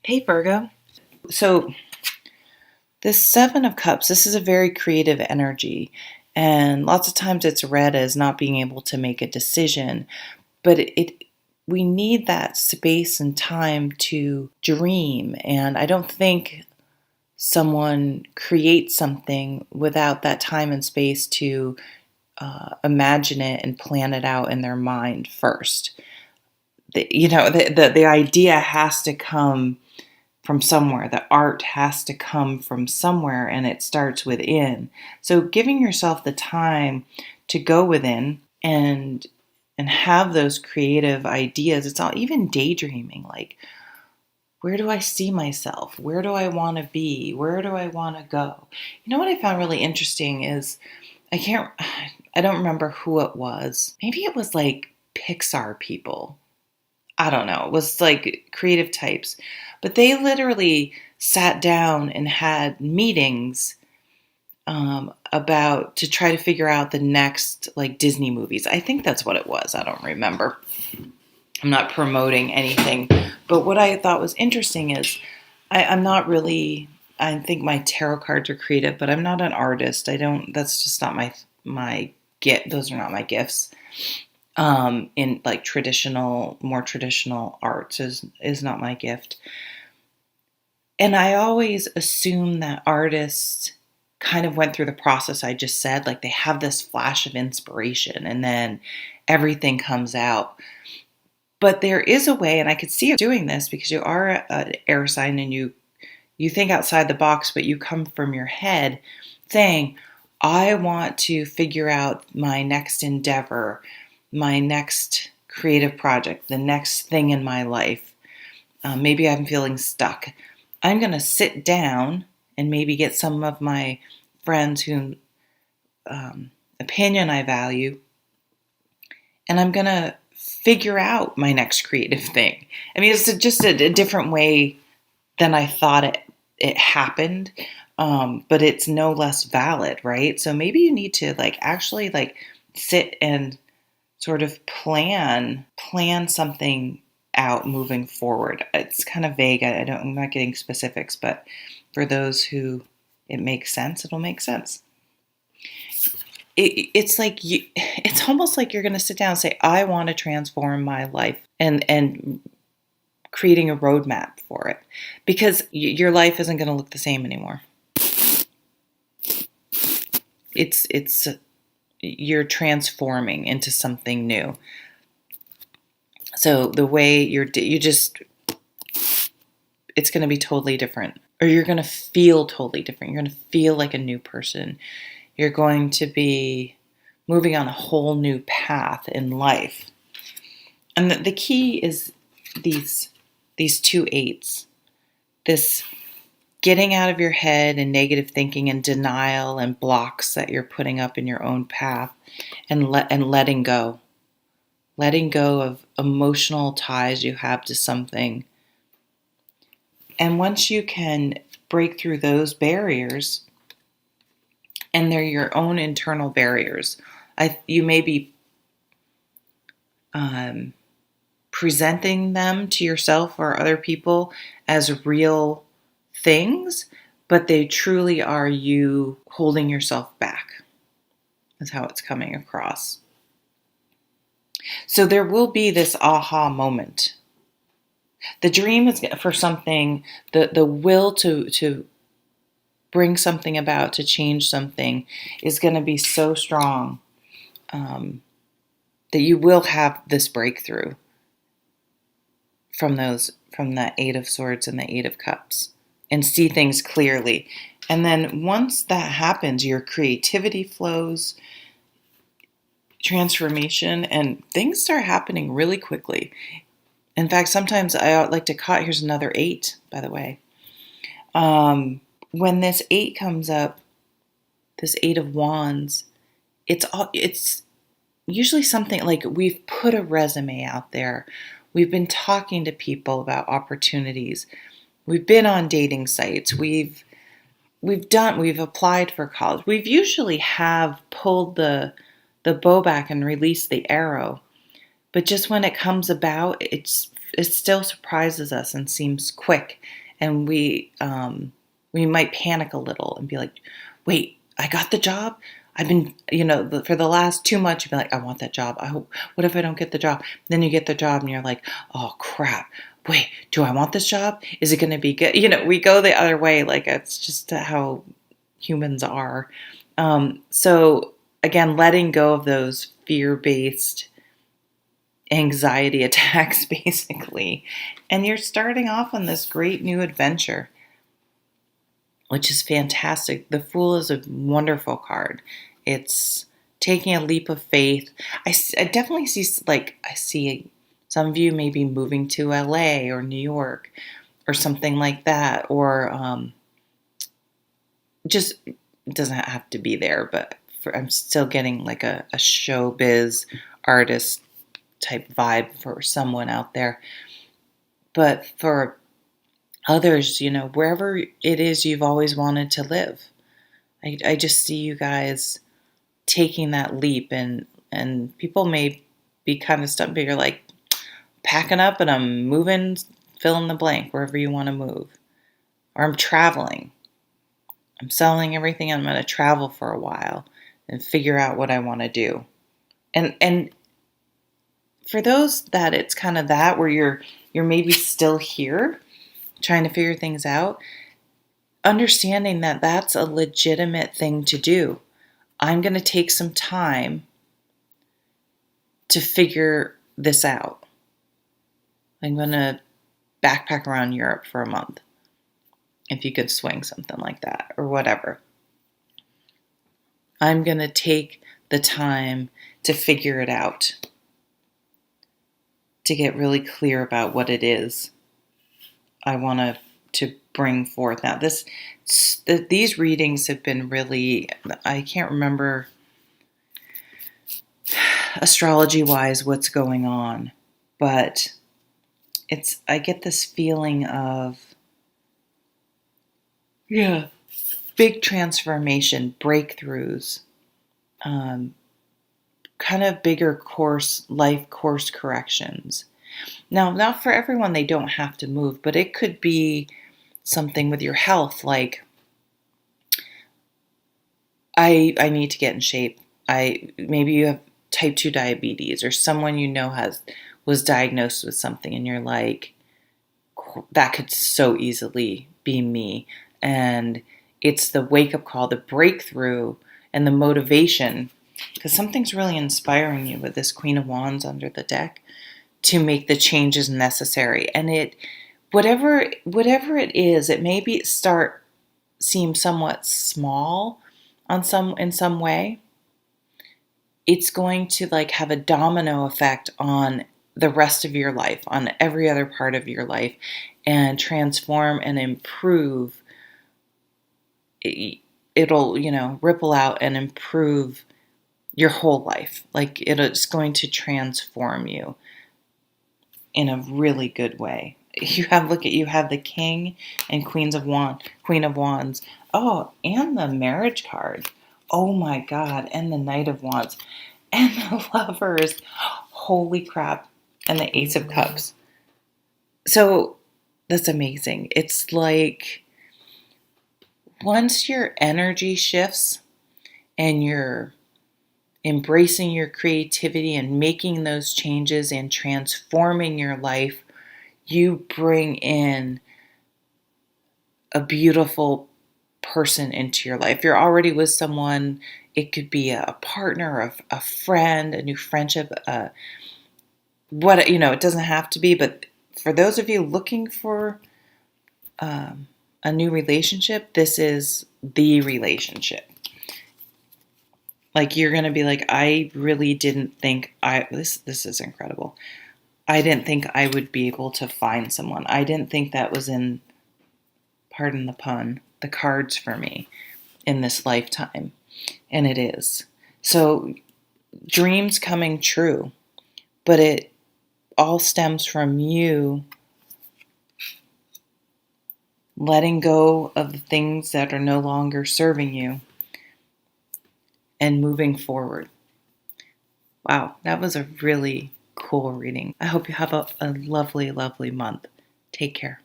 Hey Virgo. So this Seven of Cups, this is a very creative energy. And lots of times it's read as not being able to make a decision. But we need that space and time to dream. And I don't think someone creates something without that time and space to imagine it and plan it out in their mind first. The idea has to come from somewhere. The art has to come from somewhere, and it starts within. So giving yourself the time to go within and have those creative ideas. It's all, even daydreaming, like, where do I see myself? Where do I want to be? Where do I want to go? You know what I found really interesting is I don't remember who it was. Maybe it was like Pixar people. I don't know. It was like creative types. But they literally sat down and had meetings about to try to figure out the next like Disney movies. I think that's what it was. I don't remember. I'm not promoting anything. But what I thought was interesting is I'm not really, I think my tarot cards are creative, but I'm not an artist. That's just not my gift. Those are not my gifts. In like more traditional arts is not my gift. And I always assume that artists kind of went through the process I just said, like they have this flash of inspiration and then everything comes out. But there is a way, and I could see you doing this because you are an air sign and you think outside the box, but you come from your head saying, I want to figure out my next endeavor, my next creative project, the next thing in my life. Maybe I'm feeling stuck. I'm going to sit down and maybe get some of my friends whose opinion I value, and I'm going to figure out my next creative thing. I mean, it's just a different way than I thought it happened, but it's no less valid, right? So maybe you need to actually sit and sort of plan something out moving forward. It's kind of vague. I'm not getting specifics, but for those who it makes sense, it'll make sense. It's almost like you're going to sit down and say, I want to transform my life, and creating a roadmap for it, because your life isn't going to look the same anymore. It's you're transforming into something new. So the way it's going to be totally different, or you're going to feel totally different. You're going to feel like a new person. You're going to be moving on a whole new path in life. And the key is these two eights. This getting out of your head and negative thinking and denial and blocks that you're putting up in your own path, and letting go. Letting go of emotional ties you have to something. And once you can break through those barriers, and they're your own internal barriers, you may be presenting them to yourself or other people as real things, but they truly are you holding yourself back. That's how it's coming across. So there will be this aha moment. The dream is for something, the will to bring something about, to change something, is going to be so strong that you will have this breakthrough from that Eight of Swords and the Eight of Cups, and see things clearly. And then once that happens, your creativity flows, transformation, and things start happening really quickly. In fact, sometimes I like to here's another 8, by the way. When this 8 comes up, this 8 of Wands, it's usually something like we've put a resume out there. We've been talking to people about opportunities. We've been on dating sites. We've applied for college. We've usually have pulled the bow back and released the arrow. But just when it comes about, it it still surprises us and seems quick, and we might panic a little and be like, "Wait, I got the job." I've been, for the last 2 months, you'd be like, "I want that job. I hope. What if I don't get the job?" Then you get the job, and you're like, "Oh crap! Wait, do I want this job? Is it going to be good?" We go the other way. Like it's just how humans are. So again, letting go of those fear-based anxiety attacks, basically. And you're starting off on this great new adventure, which is fantastic. The Fool is a wonderful card. It's taking a leap of faith. I definitely see, I see some of you maybe moving to LA or New York or something like that, or just, it doesn't have to be there, but I'm still getting like a showbiz artist type vibe for someone out there. But for others, wherever it is you've always wanted to live, I just see you guys taking that leap, and people may be kind of stuck, but you're like, packing up and I'm moving, fill in the blank, wherever you want to move. Or I'm traveling. I'm selling everything. I'm going to travel for a while and figure out what I want to do. And for those that it's kind of that, where you're maybe still here trying to figure things out, understanding that that's a legitimate thing to do. I'm going to take some time to figure this out. I'm going to backpack around Europe for a month, if you could swing something like that, or whatever. I'm going to take the time to figure it out, to get really clear about what it is I want to bring forth. Now, these readings have been really, I can't remember astrology-wise what's going on, but I get this feeling of, big transformation, breakthroughs, kind of bigger life course corrections. Now, not for everyone, they don't have to move, but it could be something with your health, like, I need to get in shape. Maybe you have type 2 diabetes, or someone was diagnosed with something, and you're like, that could so easily be me. And it's the wake-up call, the breakthrough, and the motivation, because something's really inspiring you with this Queen of Wands under the deck, to make the changes necessary. And whatever it is, it maybe seem somewhat small in some way. It's going to have a domino effect on the rest of your life, on every other part of your life, and transform and improve. It'll, ripple out and improve your whole life. It's going to transform you in a really good way. You have the King and Queen of Wands. Oh, and the Marriage card. Oh my God. And the Knight of Wands. And the Lovers. Holy crap. And the Ace of Cups. So that's amazing. It's like, once your energy shifts and you're embracing your creativity and making those changes and transforming your life, you bring in a beautiful person into your life. You're already with someone. It could be a partner, a friend, a new friendship. It doesn't have to be, but for those of you looking for a new relationship, this is the relationship. You're going to be like, I really didn't think this is incredible. I didn't think I would be able to find someone. I didn't think that was in, pardon the pun, the cards for me in this lifetime. And it is. So, dreams coming true. But it all stems from you letting go of the things that are no longer serving you and moving forward. Wow, that was a really cool reading. I hope you have a lovely, lovely month. Take care.